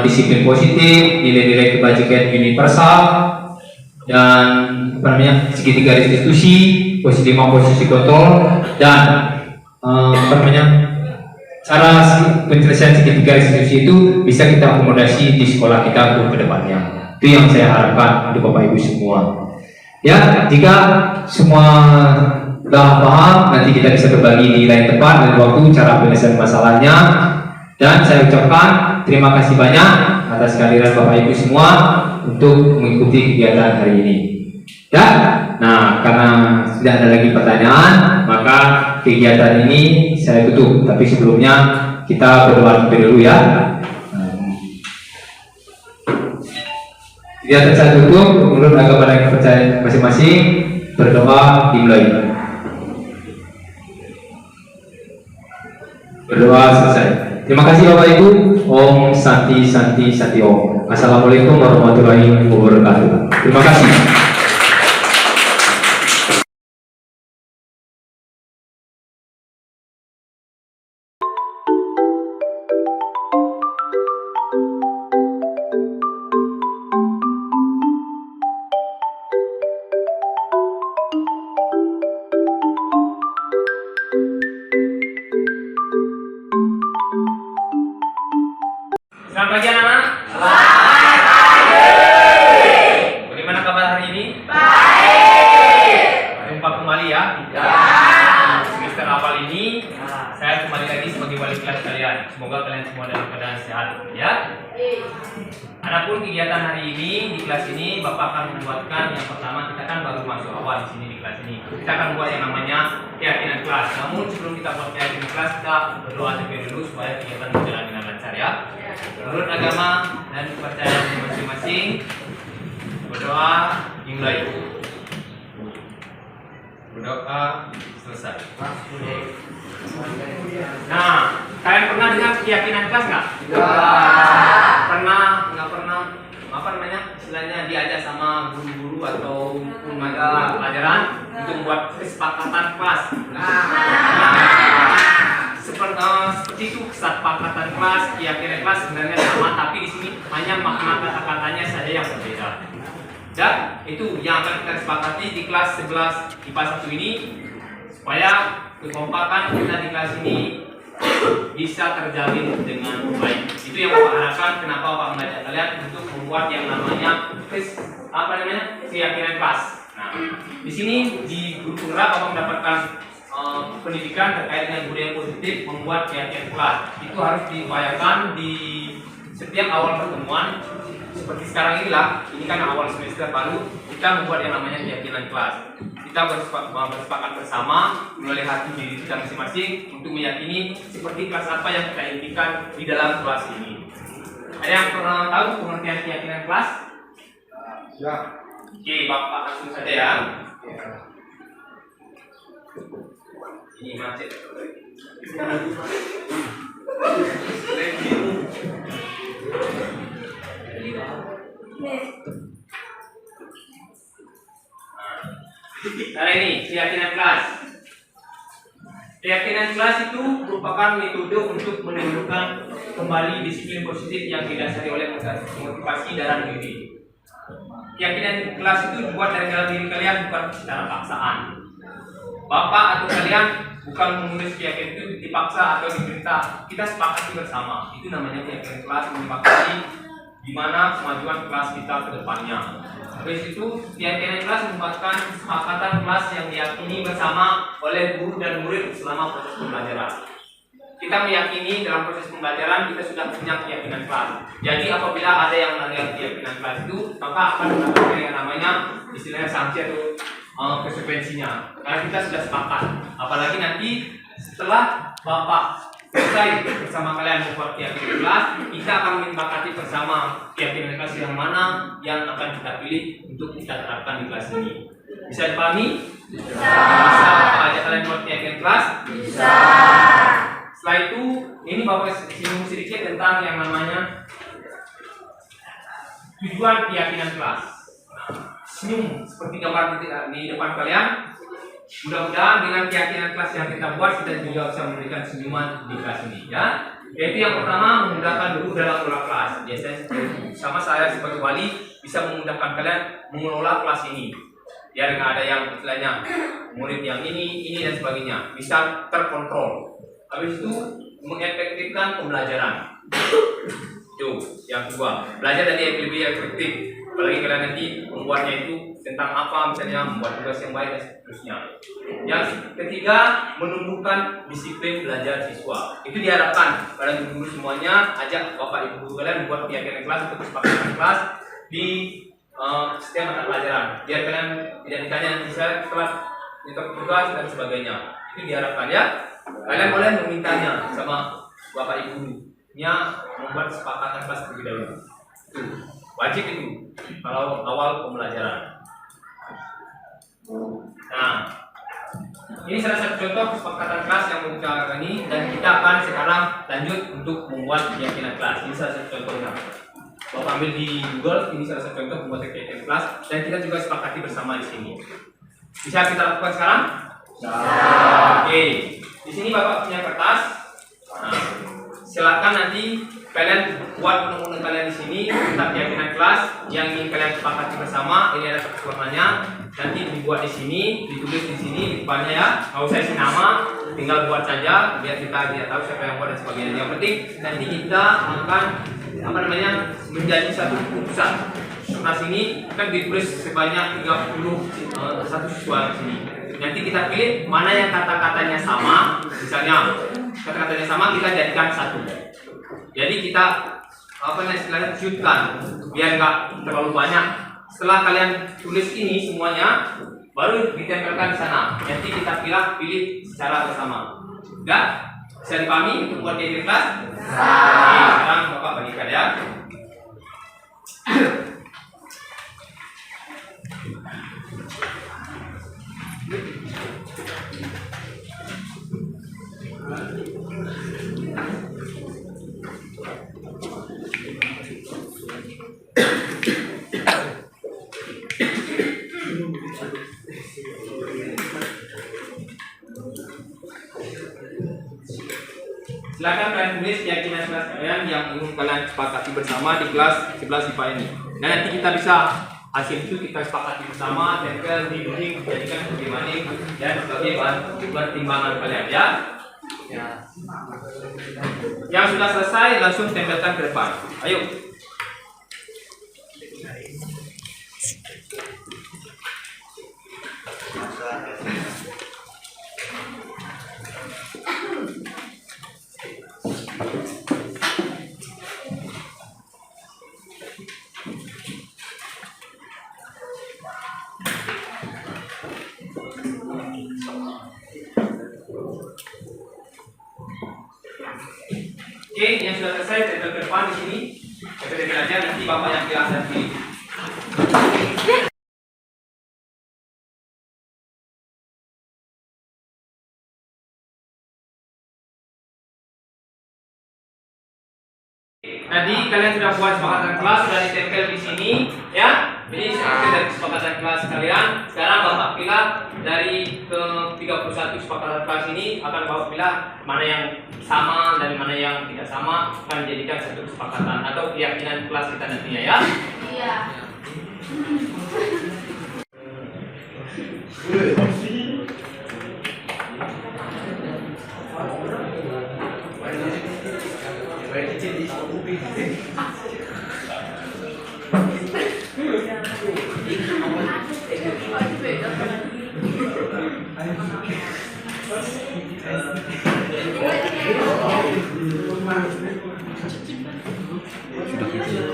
A: disiplin positif, nilai-nilai kebajikan universal, dan segitiga restitusi, posisi 5 posisi kontrol, dan cara penyelesaian segitiga restitusi itu bisa kita akomodasi di sekolah kita untuk kedepannya. Itu yang saya harapkan untuk Bapak Ibu semua. Ya, jika semua sudah paham, nanti kita bisa berbagi di lain tempat dan waktu cara penyelesaian masalahnya. Dan saya ucapkan terima kasih banyak atas kehadiran Bapak Ibu semua untuk mengikuti kegiatan hari ini. Dan, nah karena tidak ada lagi pertanyaan, maka kegiatan ini saya tutup. Tapi sebelumnya kita berdoa dulu ya. Kegiatan saya tutup menurut agama dan kepercayaan masing-masing. Berdoa dimulai. Berdoa selesai. Terima kasih Bapak Ibu. Om Santi Santi Santi Om. Assalamualaikum warahmatullahi wabarakatuh. Terima kasih. Selamat pagi anak-anak. Selamat pagi. Bagaimana kabar hari ini? Baik. Jumpa kembali ya. Semester awal ini saya kembali lagi sebagai wali kelas kalian. Semoga kalian semua dalam keadaan sehat ya. Adapun kegiatan hari ini di kelas ini Bapak akan membuatkan yang pertama, kita kan baru masuk awal di sini di kelas ini. Kita akan buat yang namanya keyakinan kelas. Namun sebelum kita buat keyakinan kelas, kita berdoa terlebih dulu supaya kegiatan berjalan dengan lancar ya. Menurut agama dan kepercayaan masing-masing, berdoa dimulai. Berdoa selesai. Nah, kalian pernah dengar keyakinan kelas nggak? Pernah? Nggak pernah? Apa namanya? Istilahnya diajak sama guru-guru atau mata pelajaran untuk membuat kesepakatan kelas. Seperti itu kesepakatan kelas, keyakinan kelas sebenarnya sama, tapi di sini hanya makna kata-katanya saja yang berbeda. Dan itu yang akan kita sepakati di kelas 11 IPA 1 ini, supaya kekompakan kita di kelas ini bisa terjalin dengan baik. Itu yang Bapak harapkan. Kenapa Bapak mengajak kalian untuk membuat yang namanya keyakinan kelas. Nah, di sini di guru penggerak Bapak mendapatkan pendidikan terkait dengan budaya positif membuat keyakinan kelas. Itu harus diupayakan di setiap awal pertemuan. Seperti sekarang inilah, ini kan awal semester baru, kita membuat yang namanya keyakinan kelas. Kita bersepakat bersama melalui hati diri kita masing-masing untuk meyakini seperti kelas apa yang kita impikan di dalam kelas ini. Ada yang pernah tahu pengertian keyakinan kelas? Ya. Oke, Bapak langsung saja ya. Ini macet. Nah ini keyakinan kelas. Keyakinan kelas itu merupakan metode untuk menumbuhkan kembali disiplin positif yang didasari oleh motivasi dalam diri. Keyakinan kelas itu dibuat dari dalam diri kalian, bukan secara paksaan. Bapak atau kalian bukan menulis keyakinan itu dipaksa atau diperintah. Kita sepakati bersama. Itu namanya keyakinan kelas, menyepakati di mana kemajuan kelas kita ke depannya. Habis itu, keyakinan kelas merupakan kesepakatan kelas yang diyakini bersama oleh guru dan murid selama proses pembelajaran. Kita meyakini dalam proses pembelajaran kita sudah punya keyakinan kelas. Jadi apabila ada yang melanggar keyakinan kelas itu, maka akan mendapatkan yang namanya istilahnya sanksi atau konsekuensinya. Karena kita sudah sepakat. Apalagi nanti setelah Bapak selesai bersama kalian membuat keyakinan kelas, kita akan menyepakati bersama keyakinan kelas yang mana yang akan kita pilih untuk kita terapkan di kelas ini. Bisa dipahami? Bisa. Bisa ajak kalian buat keyakinan kelas? Bisa. Setelah itu, ini Bapak singgung sedikit tentang yang namanya tujuan keyakinan kelas. Senyum seperti gambar di depan kalian. Mudah-mudahan dengan keyakinan kelas yang kita buat, kita juga bisa memberikan senyuman di kelas ini ya. Yaitu yang pertama, memudahkan guru dalam mengelola kelas. Biasanya sama saya sebagai wali bisa memudahkan kalian mengelola kelas ini. Ya, dengan ada yang istilahnya murid yang ini dan sebagainya bisa terkontrol. Habis itu mengefektifkan pembelajaran. Itu yang kedua, belajar dari yang lebih efektif. Apalagi kalian nanti membuatnya itu tentang apa, misalnya membuat tugas yang baik dan seterusnya. Yang ketiga, menumbuhkan disiplin belajar siswa. Itu diharapkan pada guru semuanya, ajak bapak ibu guru kalian membuat keyakinan kelas untuk kesepakatan kelas di setiap mata pelajaran. Biar kalian tidak ditanya nanti setelah tugas dan sebagainya. Itu diharapkan ya. Kalian boleh memintanya sama bapak ibu gurunya membuat kesepakatan kelas terlebih dahulu. Itu wajib itu kalau awal pembelajaran. Nah, Ini salah satu contoh kesepakatan kelas yang mau kita ini, dan kita akan sekarang lanjut untuk membuat keyakinan kelas. Ini salah satu contohnya. Bapak ambil di Google, ini salah satu contoh membuat keyakinan kelas, dan kita juga sepakati bersama di sini. Bisa kita lakukan sekarang? Oke. Di sini Bapak punya kertas. Nah, silakan nanti kalian buat undang-undang kalian di sini tentang keyakinan kelas yang ingin kalian sepakati bersama. Ini ada kertas warnanya. Nanti dibuat di sini, ditulis di sini di depannya ya. Nggak usah isi nama, tinggal buat saja biar kita tahu siapa yang buat dan sebagainya. Yang penting nanti kita akan menjadi satu keputusan. Kertas ini kan ditulis sebanyak 31 siswa di sini. Nanti kita pilih mana yang kata-katanya sama. Misalnya kata-katanya sama, kita jadikan satu. Jadi kita istilahnya shootkan biar nggak terlalu banyak. Setelah kalian tulis ini semuanya, baru ditempelkan di sana. Nanti kita pilih secara bersama. Sudah? Bisa dipahami untuk buat keyakinan kelas? Oke, sekarang Bapak bagikan ya. Silakan kalian tulis keyakinan kelas kalian yang ingin kalian sepakati bersama di kelas 11 IPA ini. Dan nanti kita bisa hasil itu kita sepakati bersama, tempel di dinding, jadikan sebagai maning dan sebagai bahan pertimbangan kalian ya. Yang sudah selesai langsung tempelkan ke depan. Ayo. Oke, yang sudah selesai tempel ke depan di sini. Tempel aja, nanti Bapak yang pilih dan pilih. Tadi kalian sudah buat kesepakatan kelas, sudah ditempel di sini, ya. Jadi hasil dari kesepakatan kelas kalian. Sekarang Bapak pilih dari ke 31 kesepakatan kelas ini, akan Bapak pilih mana yang sama dan mana yang tidak sama, akan dijadikan satu kesepakatan atau keyakinan kelas kita nantinya ya.
B: Iya.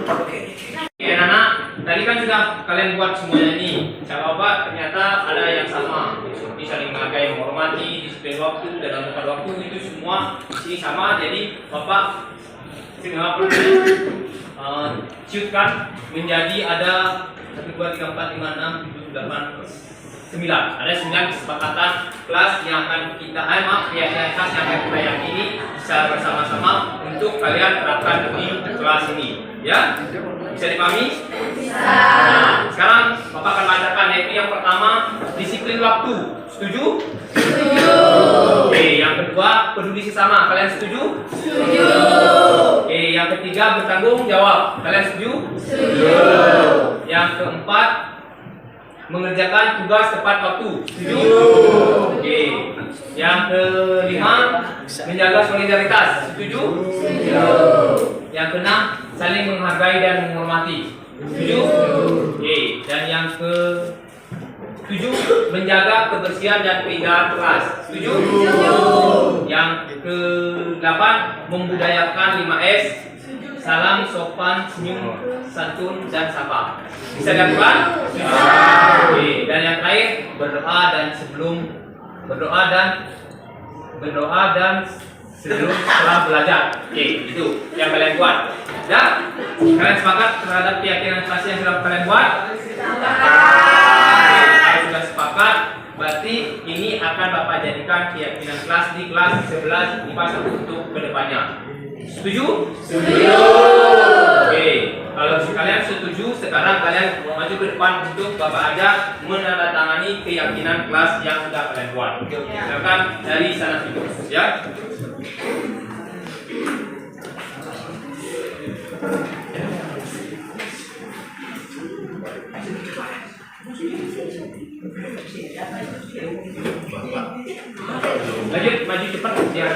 A: Oke anak-anak, tadi kan sudah kalian buat semuanya ini. Cara Bapak ternyata ada yang sama, seperti saling menghargai, menghormati, disiplin waktu, dalam tepat waktu, itu semua di sini sama. Jadi Bapak tinggal perlu ciutkan menjadi ada 1, 2, 3, 4, 5, 6, 7, 8, 9. Ada 9 kesepakatan kelas yang akan kita keyakinan kelas yang akan kita yakini secara bersama-sama untuk kalian terapkan di kelas ini. Ya? Bisa dipahami? Bisa. Nah, sekarang Bapak akan bacakan, yaitu yang pertama disiplin waktu. Setuju? Setuju. Oke, yang kedua peduli sesama. Kalian setuju? Setuju. Oke, yang ketiga bertanggung jawab. Kalian setuju? Setuju. Yang keempat mengerjakan tugas tepat waktu. Setuju? Oke. Yang kelima menjaga solidaritas. Setuju? Setuju. Yang keenam saling menghargai dan menghormati. Setuju? Oke. Dan yang ke-7 menjaga kebersihan dan keindahan kelas. Setuju? Setuju. Yang ke-8 membudayakan 5S. Salam, sopan, senyum, santun, dan sapa. Bisa dilakukan? Bisa. Oke. Dan yang terakhir berdoa dan sebelum setelah belajar. Oke, itu yang kalian buat. Ya? Kalian sepakat terhadap keyakinan kelas yang sudah kalian buat? Sepakat. Kalau sudah sepakat, Berarti ini akan Bapak jadikan keyakinan kelas di kelas 11 IPA 1 untuk kedepannya. Setuju? Setuju. Oke, kalau kalian setuju, sekarang kalian maju ke depan untuk Bapak ajak menandatangani keyakinan kelas yang sudah kalian buat. Silakan dari sana situ, ya. Lanjut, maju cepat biar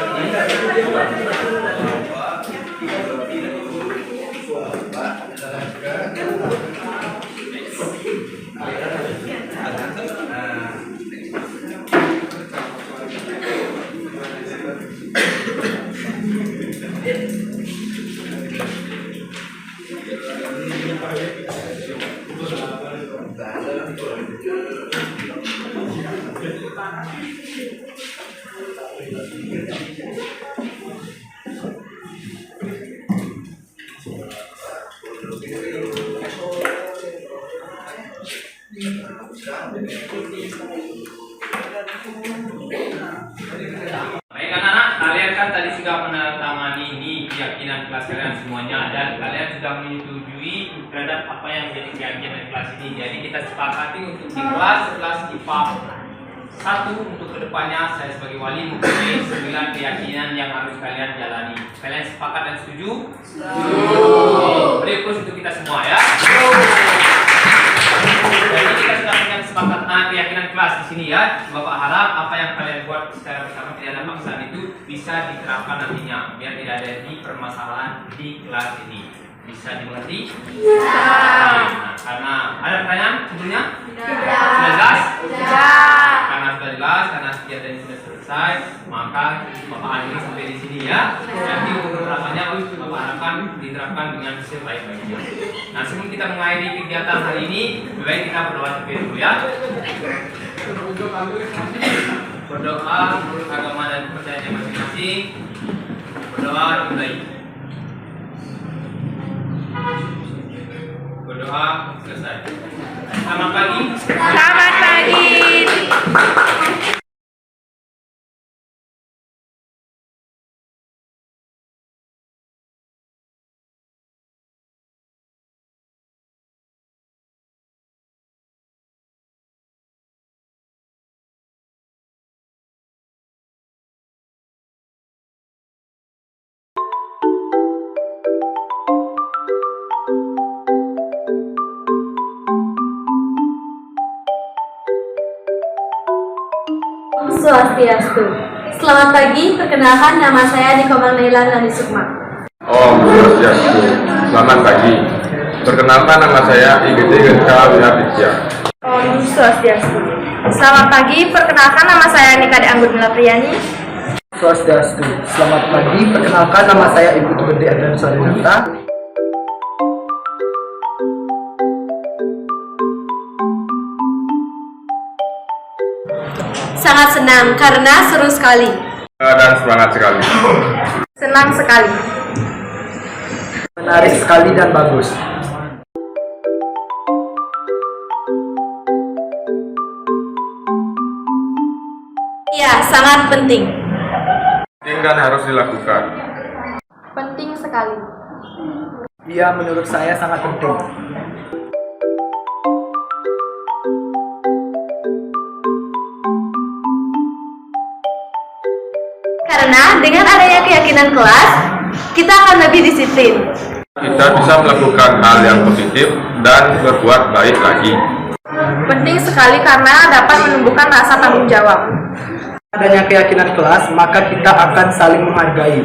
A: baik anak-anak, kalian kan tadi sudah menandatangani di keyakinan kelas kalian semuanya dan kalian sudah menyetujui terhadap apa yang menjadi keyakinan kelas ini. Jadi kita sepakati untuk di kelas IPA 1 untuk kedepannya saya sebagai wali mempunyai 9 keyakinan yang harus kalian jalani. Kalian sepakat dan setuju? Setuju. Beri push untuk kita semua ya. Jadi kita sudah punya kesepakatan keyakinan kelas di sini ya. Bapak harap apa yang kalian buat secara bersama tidak ada paksaan itu bisa diterapkan nantinya biar tidak ada permasalahan di kelas ini. Bisa dimengerti? Nah, karena ada pertanyaan sebelumnya? Sudah jelas? Karena sudah jelas, karena kegiatan ini sudah selesai, maka Bapak akhiri sampai di sini ya. Nanti untuk penerapannya Bapak harapkan diterapkan dengan sebaik-baiknya. Nah, sebelum kita mengakhiri kegiatan hari ini, lebih baik kita berdoa terlebih dulu ya. Berdoa menurut agama dan kepercayaan masing-masing. Berdoa dimulai. Berdoa selesai. Selamat pagi.
D: Selamat pagi.
E: Swastiastu. Selamat pagi, perkenalkan nama saya Nikomar Nailan Lani Sukma.
F: Om Swastiastu. Selamat pagi. Perkenalkan nama saya IGT Genka Wiraditya.
D: Om Swastiastu. Selamat pagi, perkenalkan nama saya Nika Anggunila Priyani.
G: Swastiastu. Selamat pagi, perkenalkan nama saya Ibu Gede Adnan Sorinata.
E: Sangat senang karena seru sekali.
F: Dan semangat sekali.
D: Senang sekali.
G: Menarik sekali dan bagus.
E: Ya, sangat penting.
F: Penting dan harus dilakukan.
E: Penting sekali.
G: Iya, menurut saya sangat penting.
E: Karena dengan adanya keyakinan kelas, kita akan lebih disiplin.
F: Kita bisa melakukan hal yang positif dan berbuat baik lagi.
D: Penting sekali karena dapat menumbuhkan rasa tanggung jawab.
G: Adanya keyakinan kelas, maka kita akan saling menghargai.